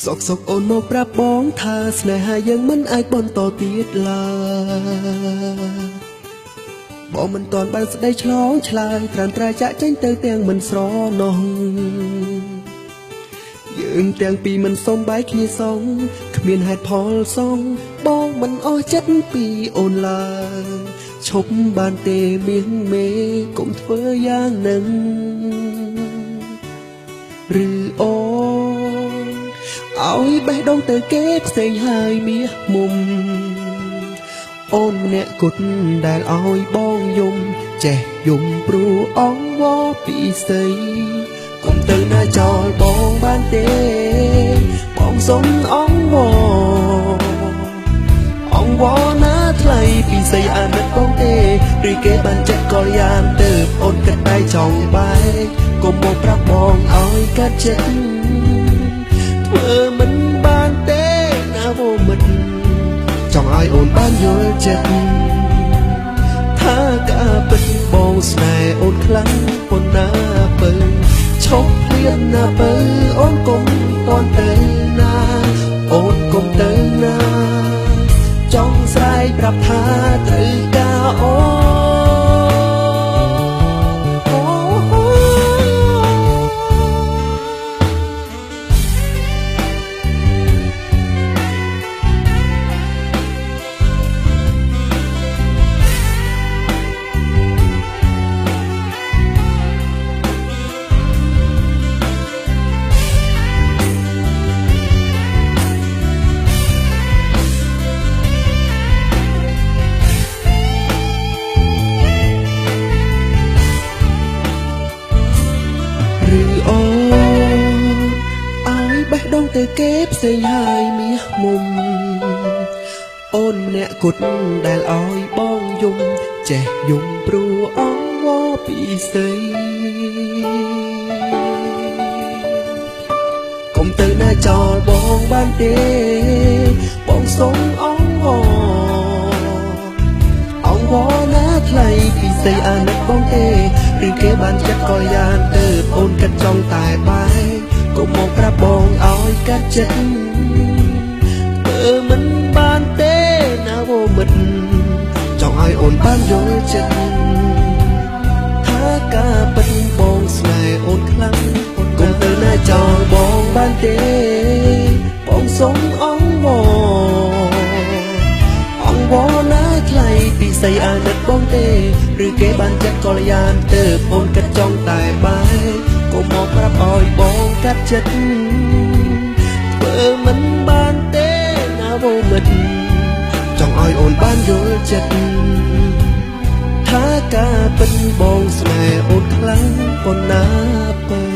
សកសកអូនមកប្រាប់បងថាស្នេហាយើងមិនអាចបន្តទៀតឡើយបងមិនទាន់បានស្ដីឆ្លងឆ្លើយត្រាំត្រែចាក់ចេញទៅទាំងមិនស្រណោះយើងទាំងពីរមិនសមបែកគ្នាសងគ្មានហេតុផលសងបងមិនអស់ចិត្តពីអូនឡើយឈប់បានទេមៀងមេកុំធ្វើយ៉ាងនឹងឬអូឲ្យបេះដូងទៅគេផ្សេងហើយមាសមុំអូនម្នាក់គត់ដែលឲ្យបងយំចេះយំព្រោះអងវពីស្អីកុំទៅណាចោលបងបានទេបងសុំអងវណាថ្លៃពីស្អីអាណិតបងទេឬគេបានចាក់កលយ៉ានទៅអូនគិតតែចង់បែកកុំមកប្រាប់បងឲ្យកាត់ចិត្តធ្វើមិនបានទេណាវមិនចង់ឲ្យអូនបានយល់ចិត្តថាការពិតបងស្នេហ៍អូនខ្លាំងប៉ុណ្ណាបើឈប់ភ្លាមណាបើអូនកុំតន់ទៅណាអូនកុំទៅណាចង់ស្រែកប្រាប់ថាត្រូវការអូឬអូឲ្យបេះដូងទៅគេផ្សេងហើយមាសមុំអូនម្នាក់គត់ដែលឲ្យបងយំចេះយំព្រោះអងវពីស្អីកុំទៅណាចោលបងបានទេបងសុំអងវណាថ្លៃពីស្អីអាណិតបងទេឬគេបានចាត់កលយ៉ានទៅអូនកាត់ចង់តែបែកកុំមកប្រាប់បងឲ្យកាត់ចិត្តធ្វើមិនបានទេណាវមិនចង់ឲ្យអូនបានយល់ចិត្តថាការពិតបងស្នេហ៍អូនខ្លាំងកុំទៅណាចោលបងបានទេបងសុំអងវណាថ្លៃពីស្អីអាណិតបងទេឬគេបានចាត់កលយ៉ានទៅអូនកាត់ចង់តែបែកកុំមកប្រាប់ឲ្យបងកាត់ចិត្តធ្វើមិនបានទេណាវមិនចង់ឲ្យអូនបានយល់ចិត្តថាការពិតបងស្នេហ៍អូនខ្លាំងប៉ុណ្ណាបើ